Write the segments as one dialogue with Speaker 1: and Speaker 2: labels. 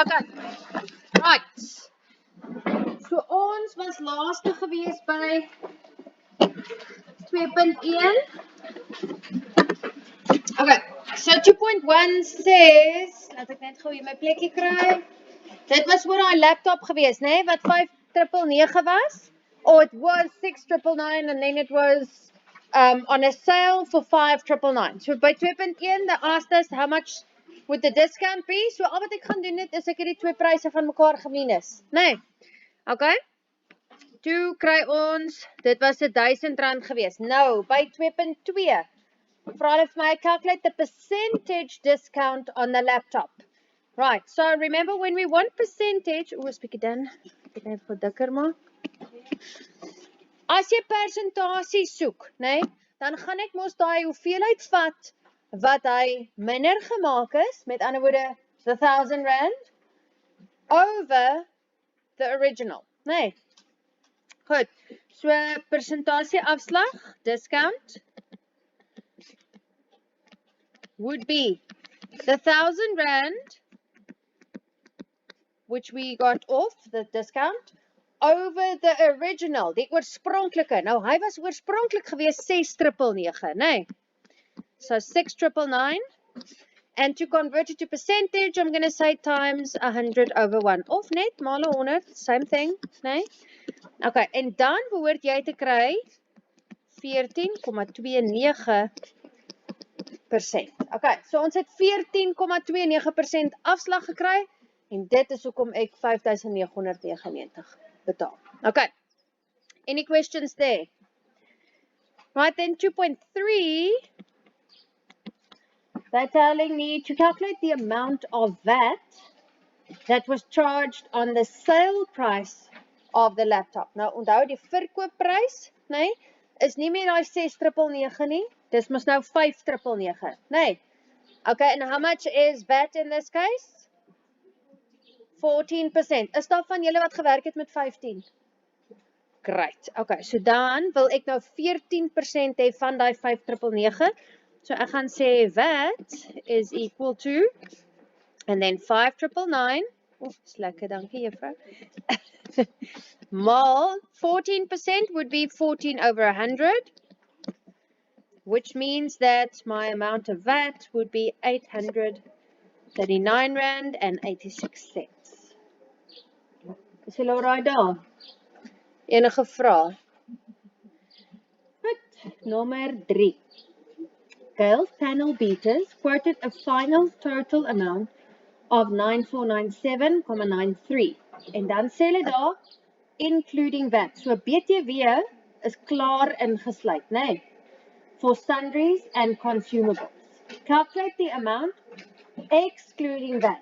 Speaker 1: Okay, right. So ons was laaste gewees by 2.1. Okay, so 2.1 says, laat ek net gou hier my plekkie kry. Dit was oor daai laptop gewees, né, wat 5,999 was. Or it was 6,999 and then it was on a sale for 5,999. So by 2.1 they asked us how much would the discount be. So al wat ek gaan doen net is ek het die twee pryse van mekaar geminus, né? Okay? Toe kry ons, dit was R1,000 gewees. Nou by 2.2 vra hulle vir my calculate the percentage discount on the laptop. Right, so remember when we want percentage, is bietjie dan, ek net vir dikker maak. As jy persentasie soek, né, dan gaan ek mos daai hoeveelheid vat wat hy minder gemaak is, met ander woorde the R1,000 over the original, né? Goed. So persentasie afslag, discount would be the R1,000 which we got off the discount over the original, die oorspronklike. Nou hy was oorspronklik gewees 6,999, né? So 6,999, and to convert it to percentage, I'm going to say times 100 over 1. Of net maal 100, same thing, né? Okay, en dan behoort jy te kry 14,29%. Okay, so ons het 14,29% afslag gekry, en dit is hoekom ek 5,999 betaal. Okay, any questions there? Right, then 2.3, they're telling me to calculate the amount of VAT that was charged on the sale price of the laptop. Nou, onthou die verkoopprys, nee, is nie meer daai 6,999 nie, dis mos nou 5,999, nee. Okay, and how much is VAT in this case? 14%. Is daar van julle wat gewerk het met 15? Great. Okay, so dan wil ek nou 14% hê van daai 5,999. So ek gaan sê VAT is equal to, and then 5,999, is lekker, dankie juffrou. Mal 14% would be 14 over 100, which means that my amount of VAT would be R839.86. Is julle alraai daar? Enige vrae? Goed, nommer 3. Gale's panel beaters quoted a final total amount of 9497,93. En dan sê hulle daar, including VAT. So BTW is klaar ingesluit, né? For sundries and consumables. Calculate the amount excluding VAT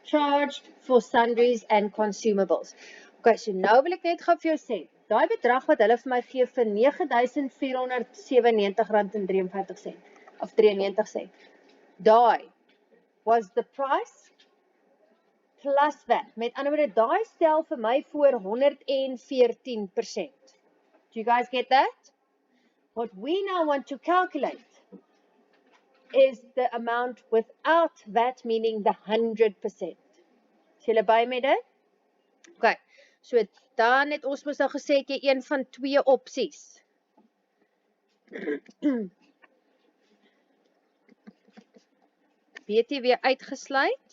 Speaker 1: charged for sundries and consumables. Okay, so nou wil ek net gou vir jou sê, daai bedrag wat hulle vir my gee vir R9,497,53 of 93 daai was the price plus VAT. Met ander woorde, daai stel vir my voor 114%. Do you guys get that? What we now want to calculate is the amount without VAT, meaning the 100%. Is julle by met dit? Okay, so dan het ons mos nou gesê ek een van twee opsies. BTW uitgesluit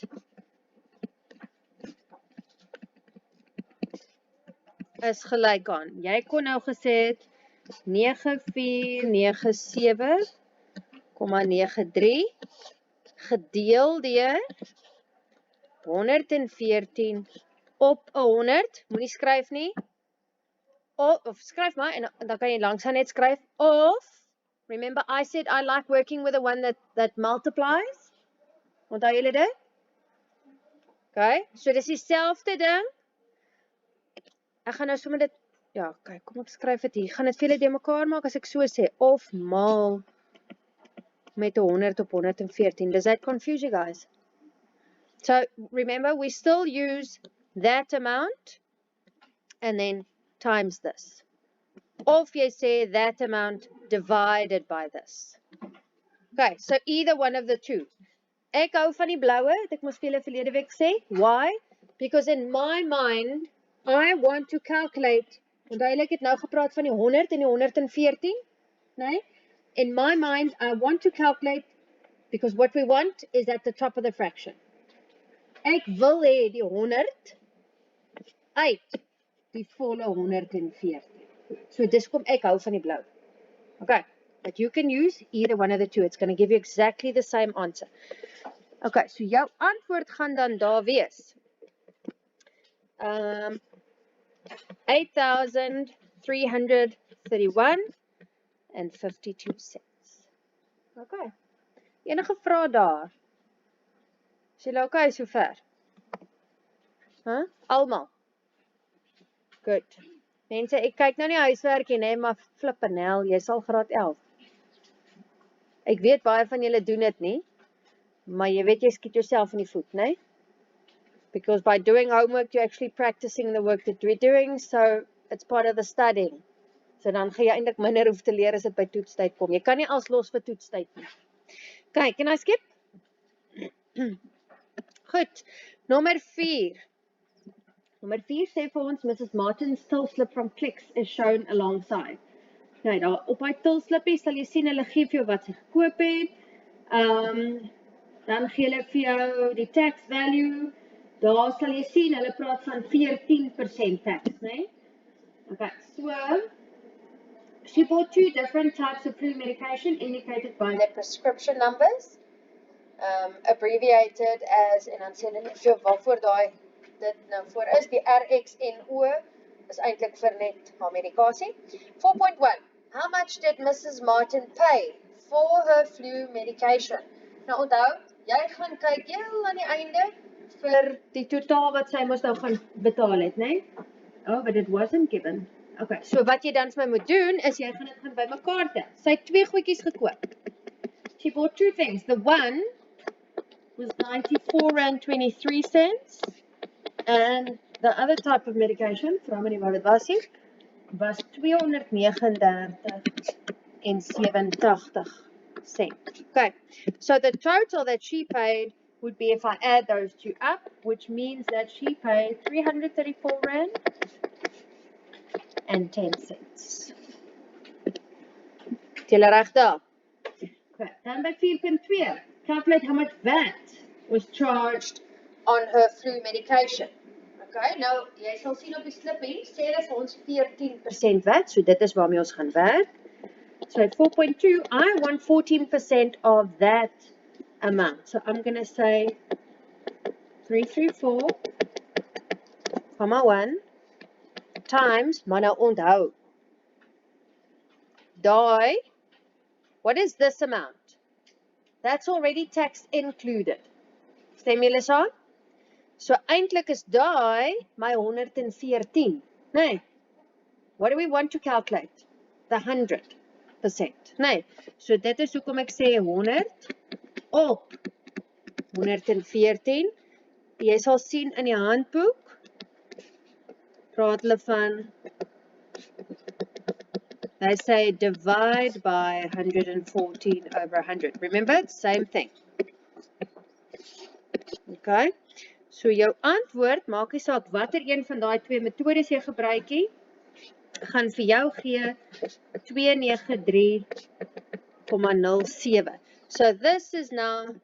Speaker 1: is gelyk aan. Jy kon nou gesê het 9497,93 gedeel deur 114 op 100. Moenie skryf nie. Of skryf maar en dan kan jy langsaan net skryf. Of, remember I said I like working with the one that multiplies. Onthou julle dit? Okay, so dis dieselfde ding. Ek gaan nou sommer dit, ja, kyk, kom ek skryf dit hier. Ek gaan dit vir julle die mekaar maak as ek so sê. Of maal met 100 op 114. Does that confuse you guys? So remember, we still use that amount and then times this. Of jy sê that amount divided by this. Okay, so either one of the two. Ek hou van die blaue, het ek mos vir julle verlede week gesê. Why? Because in my mind, I want to calculate, onthou ek het nou gepraat van die 100 en die 114, nee? In my mind, I want to calculate, because what we want is at the top of the fraction. Ek wil hê die 100 uit die volle 114. So dis kom ek hou van die blou. Okay, but you can use either one of the two. It's going to give you exactly the same answer. Okay, so jou antwoord gaan dan daar wees. 8,331 and 52 cents. Okay. Enige vrae daar? Is julle okay sover? Huh? Almal. Good. Mense, ek kyk nou nie huiswerk nie, maar flippenel, jy sal graad 11. Ek weet baie van julle doen dit nie, maar jy weet jy skiet jouself in die voet, nee? Because by doing homework, you're actually practicing the work that we're doing, so it's part of the studying. So dan gaan jy eintlik minder hoef te leer as dit by toetstyd kom. Jy kan nie als los vir toetstyd nie. Kyk, can I skip? Goed, nommer 4. Nommer 4 sê vir ons, Mrs. Martin's till slip from clicks is shown alongside. Nou, daar op hy till slippie sal jy sien, hulle gee vir jou wat sy gekoop het. Dan gee hulle vir jou die tax value. Daar sal jy sien, hulle praat van 14% tax, nee? Okay, so, she bought 2 different types of flu medication indicated by their prescription numbers, abbreviated as, en dan sê hulle net vir waarvoor daai dit nou voor is, die RXNO is eintlik vir net haar medikasie. 4.1, how much did Mrs. Martin pay for her flu medication? Nou onthou, jy gaan kyk heel aan die einde vir die totaal wat sy moes nou gaan betaal het, nee? Oh, but it wasn't given. Okay, so wat jy dan vir my moet doen, is jy gaan dit gaan by mekaar tel. Sy het 2 goedjies gekoop. She bought 2 things. The one was 94.23 and the other type of medication, vra my nie wat dit was nie, was 239.87 cents. Okay, so the total that she paid would be, if I add those two up, which means that she paid 334 rand and 10 cents. Julle reg daar? Okay, dan by 4.2, calculate how much VAT was charged on her flu medication. Okay, nou, jy sal sien op die slippie, sê hulle vir ons 14% VAT, so dit is waarmee ons gaan werk. So 4.2, I want 14% of that amount. So I'm going to say 334,1 times, maar nou onthou, daai, what is this amount? That's already tax included. Stem julle saam? So eintlik is daai my 114, nee. What do we want to calculate? The 100%, nee. So dit is hoekom ek sê 100 op 114. Jy sal sien in die handboek, praat hulle van, they say divide by 114 over 100. Remember, it's the same thing. Okay, so jou antwoord, maak nie saak watter een van daai 2 metodes jy gebruikie, gaan vir jou gee 293,07. So this is now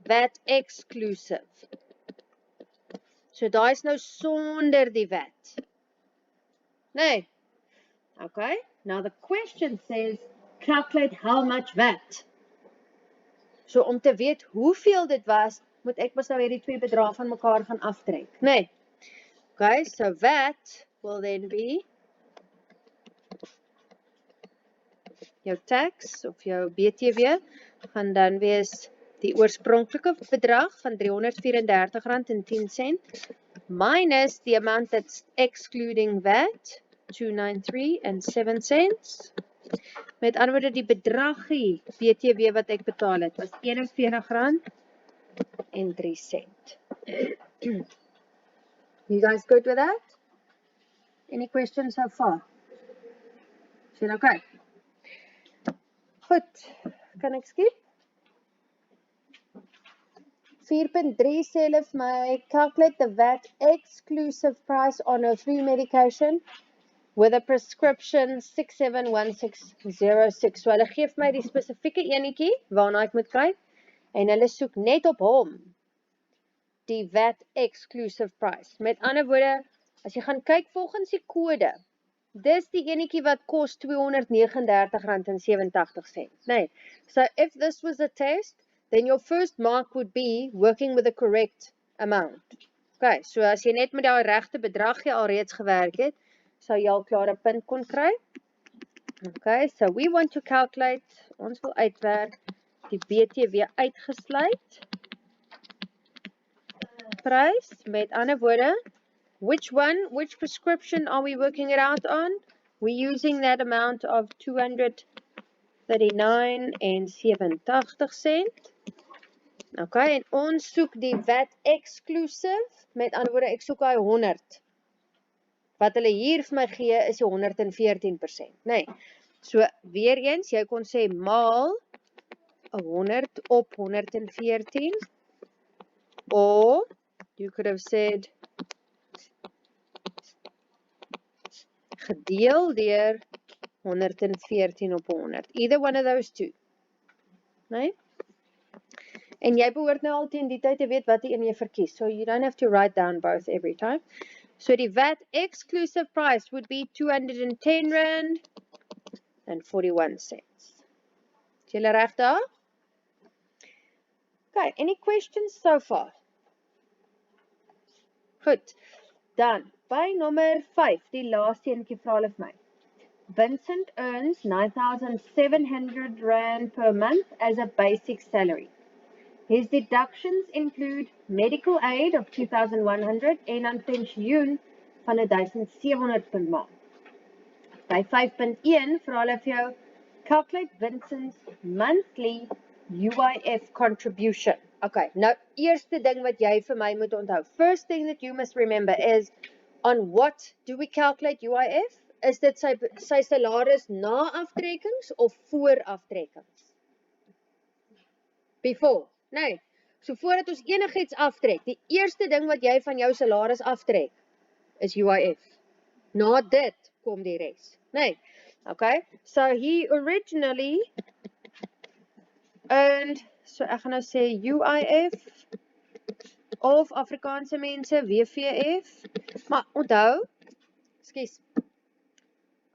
Speaker 1: VAT exclusive. So daai is nou sonder die VAT. Nee. Okay, now the question says, calculate how much VAT. So om te weet hoeveel dit was, moet ek mos nou hierdie 2 bedrae van mekaar gaan aftrek. Nee. Okay, so VAT will then be jou tax of jou BTW gaan dan wees die oorspronklike bedrag van R334.10 minus the amount that's excluding VAT, 293.07. Met ander woorde, die bedragie BTW wat ek betaal het, was R41.03. You guys good with that? Any questions so far? Is it okay? Goed, kan ek skip? 4.3 sê hulle vir my, calculate the VAT exclusive price on a flu medication with a prescription 671606. So hulle gee vir my die spesifieke enetjie waarna ek moet kyk en hulle soek net op hom die VAT exclusive price. Met ander woorde, as jy gaan kyk volgens die kode, dis die enetjie wat kos R239.87. Nee. So if this was a test, then your first mark would be working with the correct amount. Okay, so as jy net met die regte bedrag jy alreeds gewerk het, sou jy al klaar 'n punt kon kry. Okay, so we want to calculate, ons wil uitwerk die BTW uitgesluit prys, met ander woorde, which prescription are we working it out on? We're using that amount of 239.87. Okay, en ons soek die VAT exclusive, met ander woorde, ek soek hy 100. Wat hulle hier vir my gee is die 114%, nee. So, weer eens, jy kon sê maal 100 op 114, or you could have said gedeel deur 114 op 100. Either one of those two. Nee? En jy behoort nou al teen die tyd te weet wat die een jy verkies. So you don't have to write down both every time. So die VAT exclusive price would be R210.41. Is julle reg daar? Okay, any questions so far? Goed, dan by nommer 5, die laaste enetjie vra hulle vir my. Vincent earns R9,700 per month as a basic salary. His deductions include medical aid of $2,100 en dan pensioen van $1,700 per maand. By 5.1 vra hulle vir jou, calculate Vincent's monthly UIF contribution. Okay, nou eerste ding wat jy vir my moet onthou. First thing that you must remember is, on what do we calculate UIF? Is dit sy salaris na aftrekkings of voor aftrekkings? Before. Nee, so voordat ons enigiets aftrek, die eerste ding wat jy van jou salaris aftrek, is UIF. Na dit kom die res. Nee, okay, so he originally earned, so ek gaan nou sê UIF, of Afrikaanse mense, WVF, maar onthou, skus,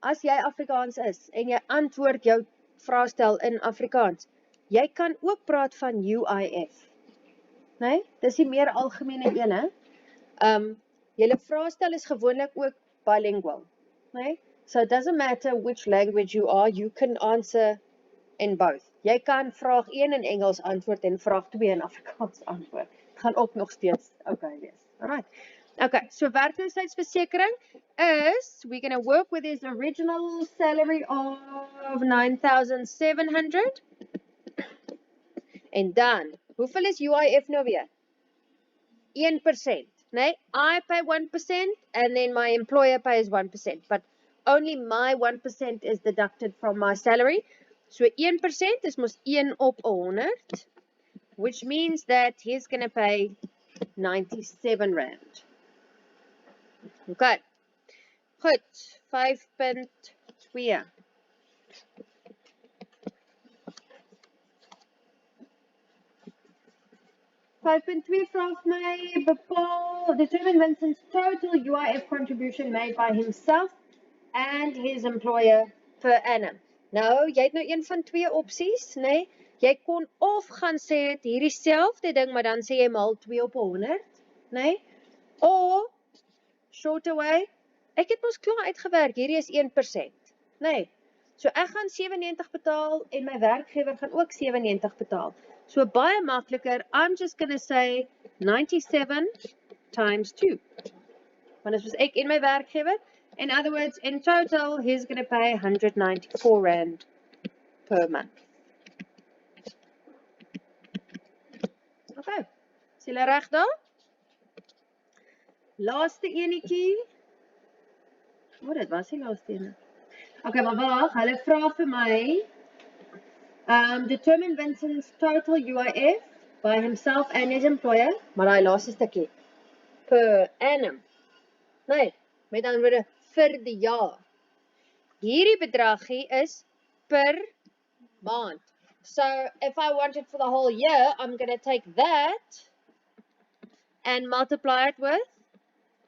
Speaker 1: as jy Afrikaans is, en jy antwoord jou vraestel in Afrikaans, jy kan ook praat van UIF. Nee, dis die meer algemene ene. Julle vraestel is gewoonlik ook bilingual. Nee? So it doesn't matter which language you are, you can answer in both. Jy kan vraag 1 in Engels antwoord en vraag 2 in Afrikaans antwoord. Het gaan ook nog steeds okay wees. Alright. Okay, so werkloosheidsversekering is, we're going to work with his original salary of 9,700. En dan, hoeveel is UIF nou weer? 1%. Nee, I pay 1% and then my employer pays 1%. But only my 1% is deducted from my salary. So 1% is mos 1 op 100. Which means that he's going to pay 97 Rand. Okay. Goed, 5.2. Vraag my, bepaal, determine Vincent's total UIF contribution made by himself and his employer per annum. Nou, jy het nou een van twee opsies, nee? Jy kon of gaan sê het hierdie selfde ding, maar dan sê jy maal 2 op 100, nee? Of, short away, ek het ons klaar uitgewerk, hierdie is 1%, nee? So ek gaan 97 betaal en my werkgewer gaan ook 97 betaal. So baie makliker, I'm just going to say 97 times 2. Want dit was ek en my werkgewer. In other words, in total, he's going to pay 194 Rand per month. Okay, is julle reg daar? Laaste enetjie. Dit was die laaste ene. Okay, maar wag, hulle vra vir my, determine Vincent's total UIF by himself and his employer, maar daai laaste stukkie, per annum. Nee, met ander woorde, vir die jaar. Hierdie bedragie is per maand. So, if I want it for the whole year, I'm going to take that and multiply it with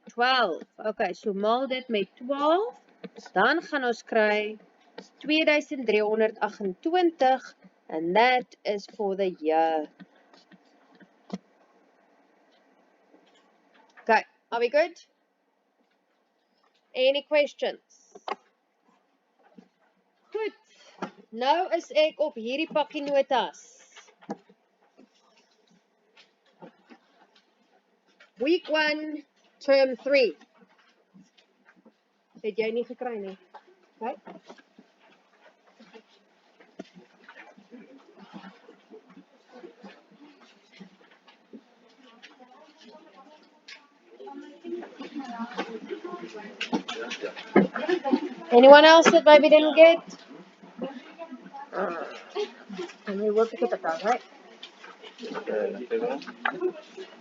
Speaker 1: 12. Okay, so maal dit met 12, dan gaan ons kry 2328, and that is for the year. Okay, are we good? Any questions? Goed, nou is ek op hierdie pakkie notas. Week 1, term 3. Het jy nie gekry nie? Okay. Anyone else that maybe didn't get? Can we work it out, right?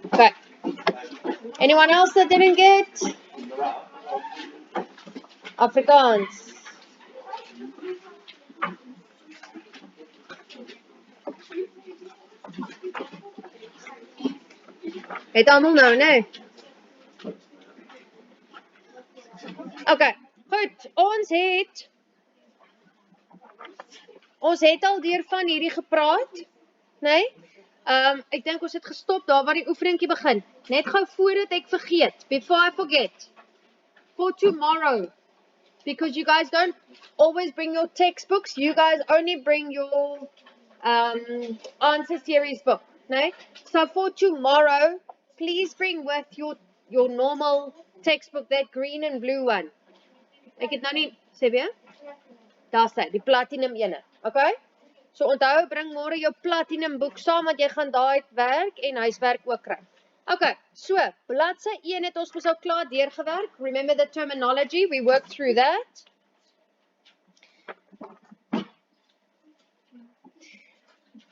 Speaker 1: Okay. Anyone else that didn't get? Afrikaans. Het almal nou, nee? Okay, goed. Ons het al deur van hierdie gepraat, nee? Ek dink ons het gestop daar waar die oefeningkie begin. Net gou voordat ek vergeet, before I forget, for tomorrow, because you guys don't always bring your textbooks, you guys only bring your answer series book, nee? So for tomorrow, please bring with your normal textbook, that green and blue one. Ek het nou nie, sê weer? Daar sê, die platinum ene, okay? So onthou, bring môre jou platinum boek saam, want jy gaan daai werk en huiswerk ook kry. Okay, so, bladsy 1 het ons mos al klaar deurgewerk. Remember the terminology, we worked through that.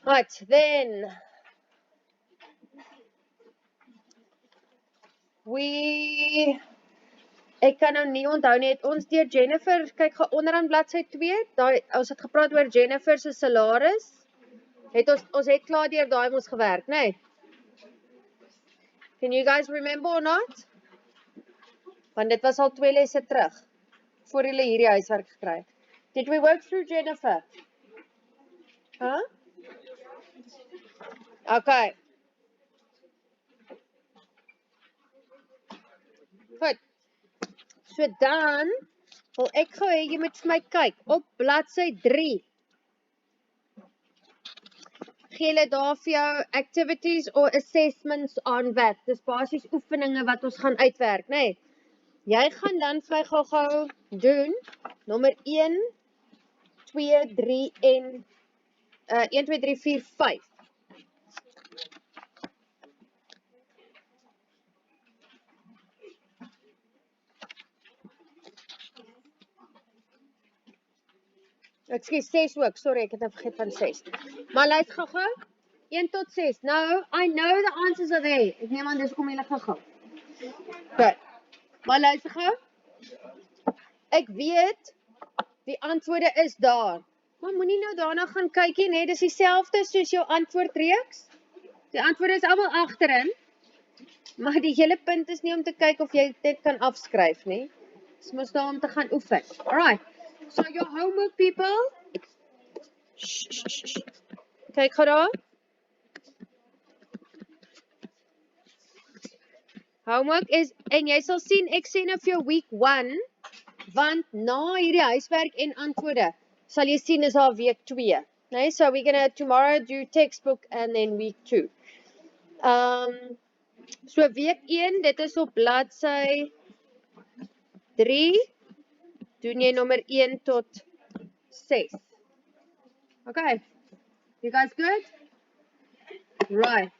Speaker 1: Right, then, ek kan nou nie onthou nie, het ons deur Jennifer, kyk gaan onderaan bladsy 2, ons het gepraat oor Jennifer se salaris, ons het klaar deur daai ons gewerk, nee? Can you guys remember or not? Want dit was al 2 lesse terug, voor julle hierdie huiswerk gekry. Did we work through Jennifer? Huh? Okay. Goed. So dan, wil ek gou hê jy moet vir my kyk, op bladsy 3. Gee hulle daar vir jou activities or assessments on wat. Dis basies oefeninge wat ons gaan uitwerk, nee? Jy gaan dan vir my gou doen, nommer 1, 2, 3 en 1, 2, 3, 4, 5. Ekskuus, 6 ook, sorry, ek het nou vergeet van 6. Maar luister gou, 1 tot 6. Nou, I know the answers are there. Ek neem aan, dis kom julle gou. Goed. Maar luister gou. Ek weet, die antwoorde is daar. Maar moenie nou daarna gaan kykie, nee, dis dieselfde soos jou antwoordreeks. Die antwoorde is allemaal agterin. Maar die hele punt is nie om te kyk of jy dit kan afskryf, nie. Dis mos daar om te gaan oefen. Alright. So your homework, people. Kyk gou daar. Homework is, en jy sal sien, ek sê nou vir jou week 1, want na hierdie huiswerk en antwoorde, sal jy sien is al week 2. Nee, so we're gonna tomorrow do textbook and then week 2. So week 1, dit is op bladsy 3, doen jy nommer 1 tot 6. Okay, you guys good? Right.